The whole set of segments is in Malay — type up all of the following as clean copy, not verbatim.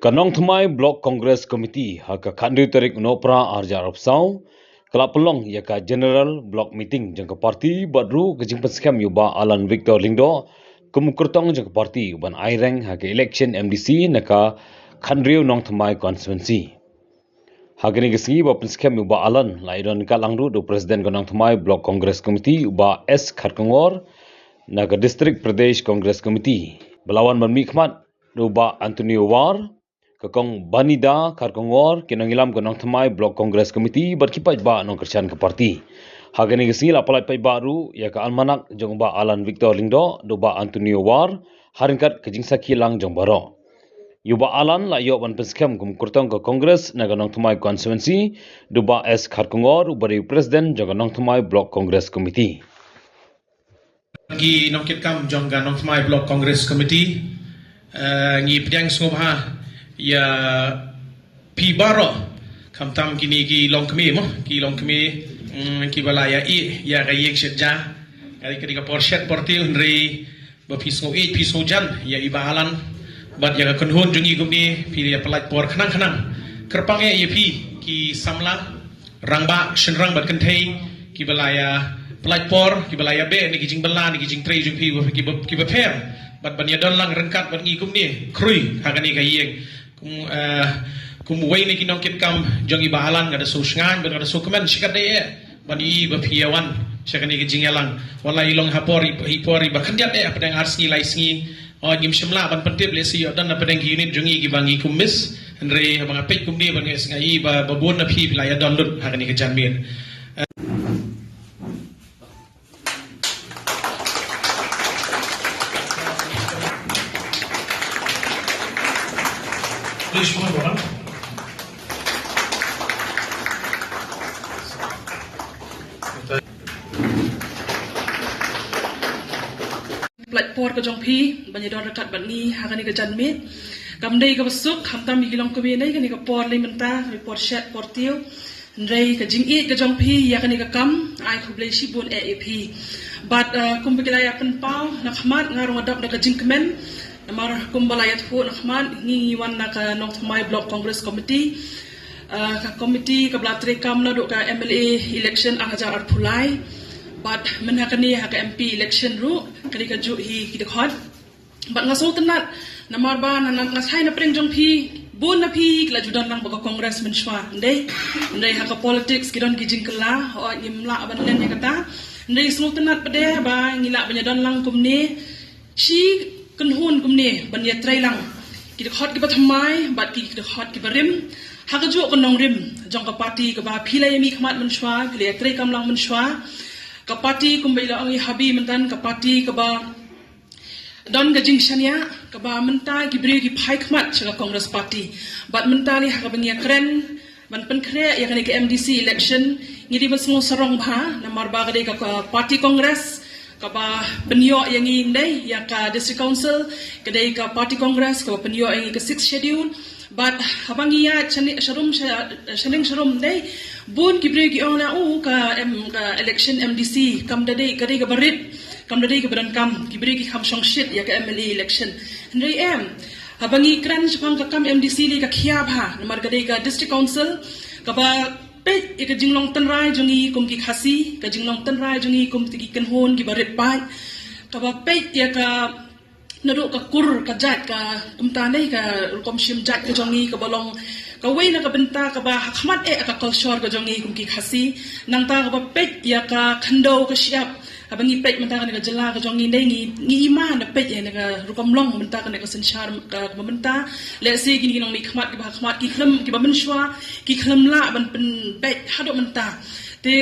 Kanong Thmai Block Congress Committee haka khandu tarik unopra arja arapsau kala pelong yaka General Block Meeting jangka parti badru kejing penskam yuba Alan Victor Lingdo kumukurtong jangka parti uban aireng haka election MDC naka khandriu nong Thmai constituency. Hagani gesingi ba penskam yuba Alan laidon kalangdu do Presiden Kanong Thmai Block Congress Committee uba S Kharkongor naka District Pradesh Congress Committee belawan bermikmat uba Antonio War Kakong Banida Kharkongor kinangilam kanong Thmai Block Congress Committee berkipai ba nong kerjaan ke parti. Hagani gesing lapalai pai baru ya ka almanak jong ba Alan Victor Lingdo do ba Antonio War haringkat kejing sakilang jong baro. Yuba Alan la yo ban penskam kum kurtong ke Congress na kanong Thmai constituency do ba S Kharkongor ubari President jong kanong Thmai Block Congress Committee. Gi nongkit kam jong kanong Thmai Block Congress Committee ngi pediang sungobha ya pi baro kam tam kini ki long kemi mo ki long kemi ki balaya I ya ga yek setja kali kini ka porset portil nri ba pisngo I pisngo jan ya ibahalan bat ya ka kunhun jungi gumni pi ya pelat por khanang khanang kerpang ya pi ki samla rangba shenrang bat kenthei ki balaya pelat por ki balaya be ni ki jing bala ni ki jing trei jung pi ki ba pher bat ban ya don lang rengkat bat ngi gumni krui hagani ka yek kum wei ni kinong kit kam jong ibahalan ngada susngan ben ngada sukumen sikat de bani ba piawan sakani ke jingelang wala ilong hapori hipori ba khandiat padang arsni laisngi ngim shimla ban pentip lesi dan padang unit jongi ki bangi kumis andre bang apik kumni ban ngai ba babon na phi pilaya don lut hakani ke janmir Please move on. Platform ke jongpi banyadon rekat bani hakani ke janmit kamdei ke besuk hamtam igilong ke benai kani ke por le menta report shet portil ndrei ke jingi ke jongpi yakani ke kam ai khublei sibun AAP but kumbikilaya penpau nakmat ngarung adap ke jingkemen Namar kumbalayat fu nakman ngiwan na ka Nong Thmai Block Congress Committee ka committee ka blatre kam na do ka MLA election ang ajar arpulai but menhakani ha ka MP election ru kali ka ju hi kidekhot but ngaso tenat namar ba na ngasai na preng jong phi bun na phi la judan lang ba congress menshwa ndai ha ka politics kidon gijing kala ho imla ban len kata ndai so tenat pade ba ngila banyadan lang kumni shi kunhun kumne ban ya trai lang ki khot ki bathamai bat ki khot ki barim ha ka jo konong rim jong ka party ka ba philai mi khmat man shwa ki le trai kam lang man shwa ka party kumbaila angi habi mentan ka party ka ba don ga jing shania ka ba menta ki bre ki phai khmat cha congress party bat menta li ha ka bang ya kren ban pen khre ya ka MDC election ngidi ba smo sarong bha namar ba ga ka party congress kaba penyo yang ini ya ka district council kedai ka party congress ka penyo yang ke 6th schedule but habangia sharing dai bun kibre ki ona ka election MDC kam dai kadai ka barit kam dai ka badan kam kibre ki kham shong shit ya ka MLA election ndai habangi kran chapang ka kam MDC li ka khia bha namar kadai ka district council kaba pet ika jinglong tanrai jongi kum ki khasi ka jinglong tanrai jongi kum tiki kanhon ki barit pai ka ba pet ya ka nado ka kur ka jat ka kum tanai ka kom shim jat ka jongi ka bolong ka wei na ka benta ka ba khmat ka culture ka jongi kum ki khasi nang ta ka ba pet ya ka khando ka siap abangi pet menta ka jela ka jongi dai ngi ima na pet ya ka rukom long menta ka senchar ka menta le se gini nong mi khmat ki khlam ki ba menshwa ki khlam la ban pen pet hado menta te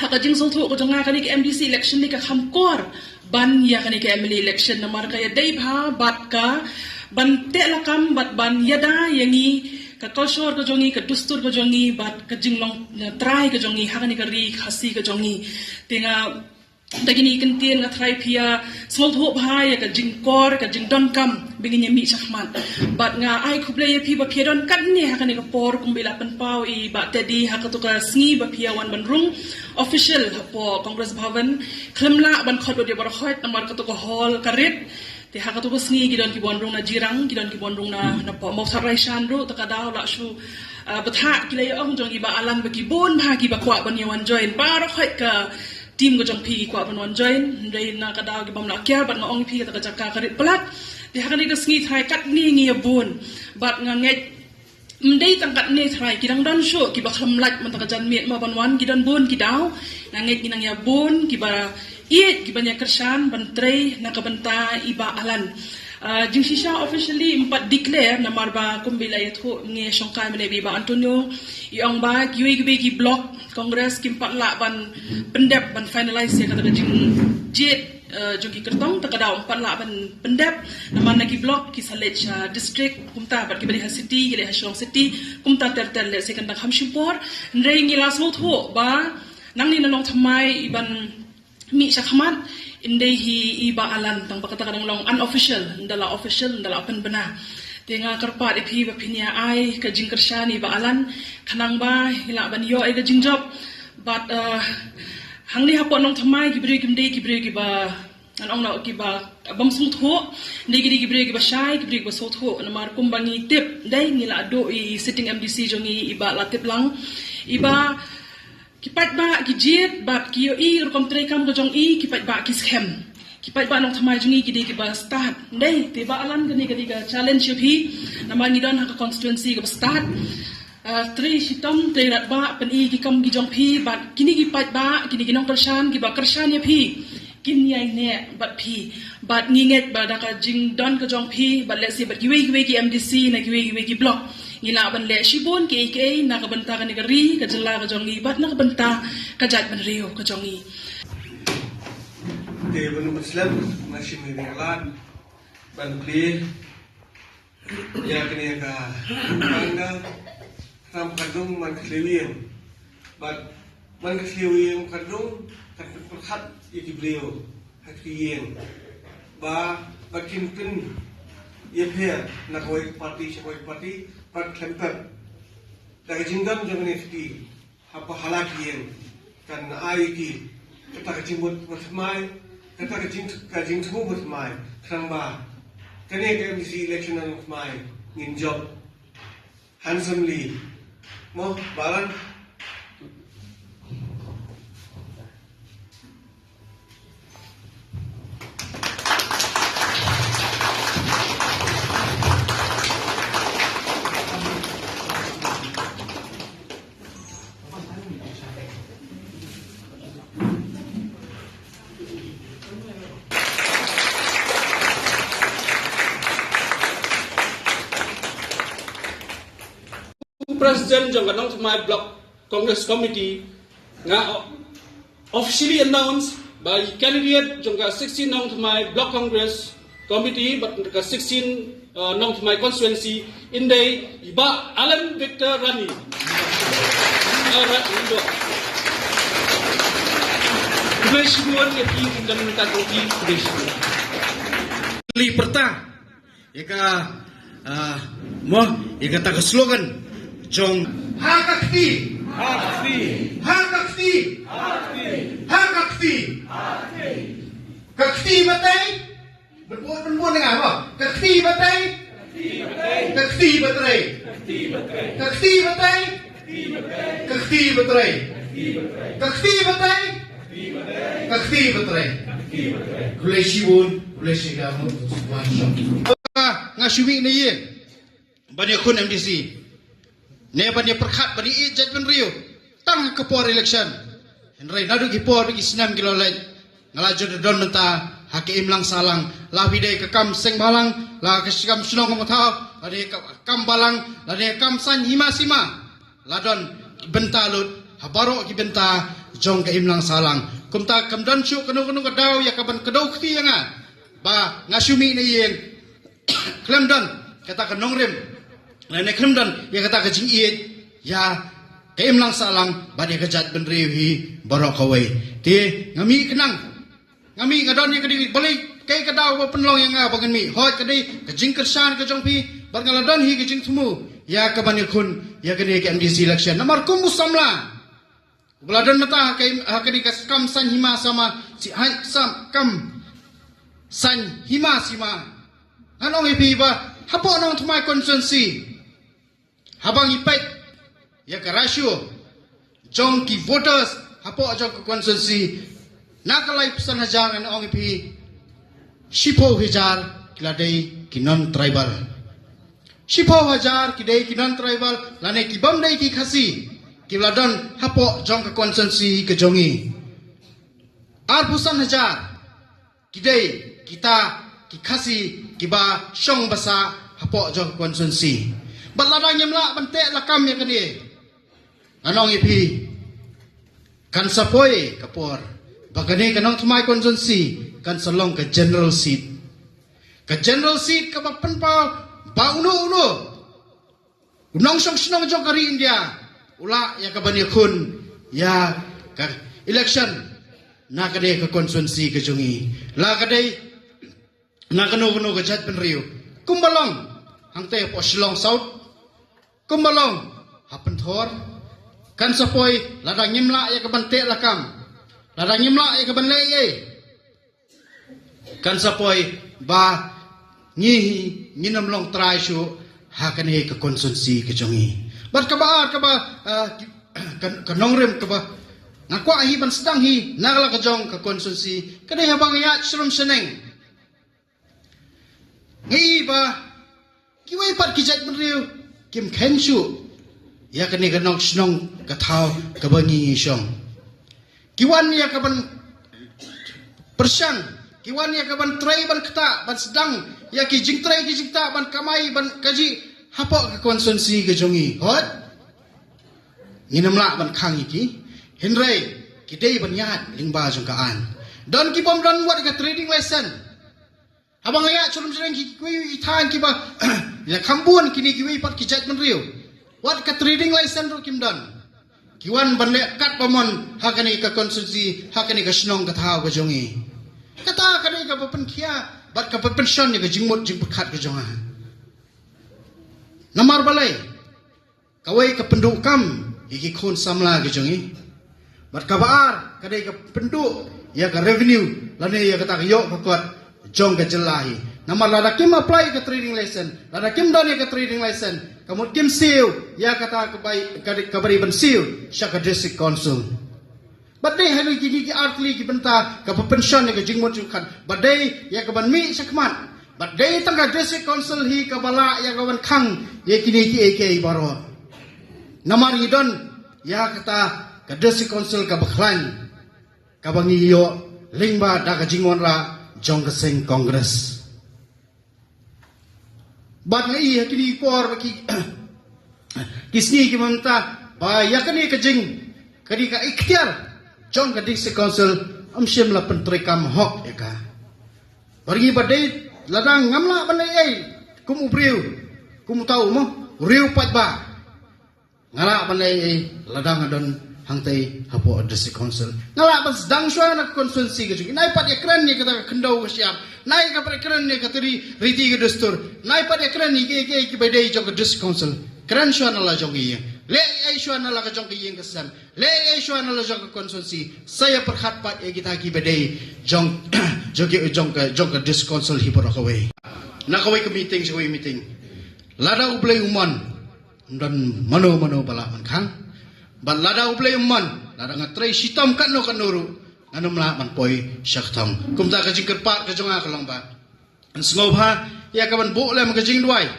haka jing so thu ko jonga ka ni MDC election ni ka kham kor ban ya ka ni MLA election na mar ka ya dai bha bat ka ban te la kam bat ban yada yangi ka culture ka jongi ka dustur ka jongi bat ka jinglong try ka jongi haka ni ka ri khasi ka jongi tinga dagini kentien nga try pia small hope hai ka jingkor ka jingdon kam bingin mi chakman but nga ai khuble pi ba phiadon kan ni ha kan ka por kumbila pan pau I ba tedi ha ka to ka sngi ba phia wan ban rung official po congress bhavan khlamla ban khot de bar khot namar ka to ka hall ka ret Te haka tu sni gidon ki bonrung na jirang gidon ki bonrung na po mo sarai shan ru takadaw la shu betha kilay ong jong iba alan bagi bon ha ki ba kwa ban yawan join para khoi ka team ko jong pi kwa ban wan join dei na kadaw ki bam la kya ban ong pi ka jakka karit pelat te haka ni ka sni thai kat ni ngi bon bat nga nget mdei tangkat ni thai kidang dan shu ki ba khamlat man takajan met ma ban wan gidan bon ki daw na nget ginang ya bon ki ba iet ki banyak kersan bantrai na kabanta iba alan jing shisha officially empat declare na marba kumbila yatho nge shongkai mene iba Antonio iong ba kiwi ki block congress kimpak la ban pendep ban finalize ya kata jing jet jogi kertong takada empat la ban pendep na ki block ki salej district kumta bat ki bali city gile Shillong city kumta tertel le second hamshimpor ndrei ngilas mo tho ba nang ni nalong thamai iban mi syakhamat indai hi iba alan tang pakata long unofficial ndala official ndala open bena tenga karpat ipi bapinia ai ka jingkershani iba alan khanang ba hila ban yo ai ka jingjop but hangli hapo nong thamai gibre gi ba anong na ki ba bam smut ho ndai gibre gi ba shai gibre gi ba sot ho na mar kumbangi tip dai ngila do I sitting MDC jongi iba latip lang iba kipat ba gijit bat kiyo I rukom trekam ko jong I kipat ba kiskem kipat ba nong thamai jungi gidi ki ba start dai te ba alan gani ka challenge yo hi naman ni don ha constituency ka start tri hitam te rat ba pen I ki kam gi jong phi bat kini kipat ba kini ginong kersan ki ba kersan ya phi kin yai ne bat phi bat nginget ba da ka jing don ka jong phi bat let's say bat giwe ki MDC na giwe ki block ngila ban le shibon ke na kabanta ka negari ka jala ka jongi bat na kabanta ka jat ban rio ka jongi te ban muslim masih mirialan ban pli ya kene ka bangga ram kadung man klewien bat man klewien kadung kan perkhat iki beliau hakien ba bakin pin ye phe na koi party pat klemper daga jingam jangane ski apa halakien kan ai ki kata ka jimbut bermai kata ka jing thu bermai kramba kane ka misi election of my in job handsomely mo balan President jong kanong my block Congress committee nga officially announced by candidate jong ka 16 nong my block Congress committee but ka 16 nong my constituency inday iba Alan Victor Rani Kumeshibuan ya ki dalam kategori kumeshibuan li perta ika mo ika taga slogan jong hakakti kakti batay berbuat dengan apa kakti batay kulay siwon kulay sigamot nga suwi na yin banyak kun MDC ne banyak perkhat bani ijat ben rio tang ke por election henry nadu ki por ki sinam kilo lain ngalajo don menta hakim lang salang la bidai ke kam seng balang la ke kam sunong mo thao ade kam balang la de kam san hima sima la don bentalut habaro ki benta jong ke imlang salang kumta kam don chu kanu ka daw ya kaban kedau khti nga ba ngasumi ne yen klem don kata ka nongrem na ne klem don ya kata ka jing iet ya ke imlang salang ba de kejat ben rewi barok kawai ti ngami kenang ngami ngadon yang kedi balik kai kadau ba penlong yang ngabangan mi hot kedi kejing kersan ke jong pi bar ngaladon hi kejing tumu ya ka bani kun ya kedi ke MDC election nomor kum musamla beladon mata kai kedi ka kam san hima sama si hai sam kam san hima sima anong ipi ba hapo nong tumai constituency habang ipet ya ka ratio jong ki voters hapo jong ka constituency nakalai pesan hajar anong ipi Shipo hajar kiladai ki non tribal Shipo hajar kidai ki non tribal lane ki bamdai ki khasi ki ladon hapo jong ka constituency ke jongi ar pusan hajar kidai kita ki khasi ki ba shong basa hapo jong ka constituency baladang nyamla bante lakam ya kani anong ipi kan sapoi kapor bagane kanong tumai constituency kan salong ke general seat ka ba penpa ba uno unong song snong jong kari India ula ya ka bani khun ya ka election na kade ka constituency ke jongi la kade na kano ka jat pen rio kumbalong hangte po Shillong South kumbalong hapen thor kan sapoi ladang nyimla ya ka bante lakam ladang nyimla ya ka ban lei kan sapoi ba ngihi nginam long trai shu hakane ka constituency ke jongi bat ka ba kan nongrem ka ba ngakwa hi ban sedang hi nagala ka jong ka constituency kade habang ya shrum seneng ngi ba kiwai pat kijat mriu kim khen shu ya kane ka nong snong ka thau ka bangi shong kiwan ya ka ban persang kiwan ya kaban tray ban kata ban sedang ya ki jing tray ki jingta ban kamai ban kaji hapo ke constituency ke jongi hot nginamla ban khang iki henrei ki dei ban yat lingba jongkaan don ki bom don wat ka trading license habang ya churum jeng ki kui ithan ki ba ya khambun kini ki wi pat ki jat ban riu wat ka trading license ro kim don kiwan ban le kat pamon hakani ka constituency hakani ka snong ka thau ka jongi kata kadai ka papen kia bat ka papen shon ni ka jingmot jing pakhat ka jonga namar balai kawai ka penduk kam iki khon samla ka jongi bat ka baar kadai ka penduk ya ka revenue lane ya kata yo ka kot jong ka jelahi namar lada kim apply ka trading license lada kim don ya ka trading license kamut kim seal ya kata ka bai ka bari ban seal syaka district council badai hari kini ki artli ki benta ka pension ni ka jingmot jukan badai ya ka ban mi sakmat badai tangga district council hi ka bala ya ka ban khang ya kini ki AK baro namar idon ya kata ka district council ka bakhlan ka bangi yo lingba da ka jingwon ra jong ka sing congress bad ngai kini por ki kisni ki manta ba ya kani ka jing kadi ka ikhtiar Jong ka district council amshim la pentri kam hok eka. Bagi badai ladang ngamla banai ai kum ubriu kum tau mo riu pat ba. Ngala banai ai ladang adon hangtai hapo district council. Ngala ban sedang shwa na constituency ke jugi. Nai pat ekran ni kata kendau siap. Nai ka ekran ni kata riti ke dastur. Nai pat ekran ni ke badai jong ka district council. Kran shwa na la jogi. Le ai shwa na la ka jong ki kesam le ai shwa na la jong constituency saya perhat pat e kita ki bedai jong jong ka dis council hi por kawai na kawai ka meeting sa meeting lada ublay uman dan mano bala man khang ban lada ublay uman lada nga tray sitam kanno kanuru anum la man poi shaktang kumta ka jingker pat ka jonga kalang ba an sngop ha ya ka ban bu le man ka jing duai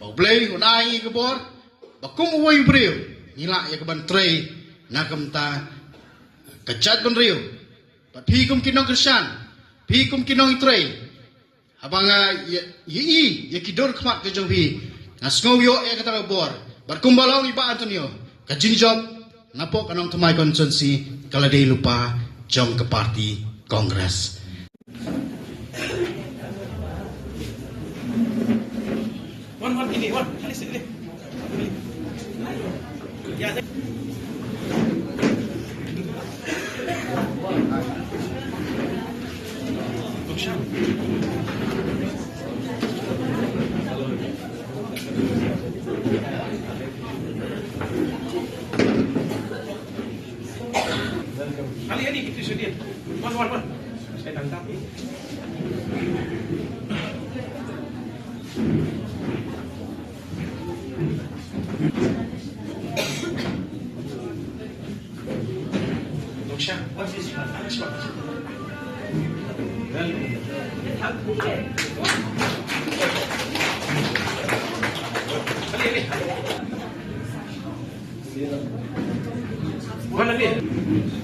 ublay unai ka bor bakum uway brio nila ya kaban tray nakamta kachat ban rio pi kum kinong kersan pi kum kinong tray habang yi ya kidor khmat ke jong pi nasngau yo ya kata bor barkum balong iba Antonio ka jinjob napok kanong tumai constituency kala dei lupa jong ke parti kongres one ini one kali sekali ya kali ini kita sudah one saya tangkap Mana ni?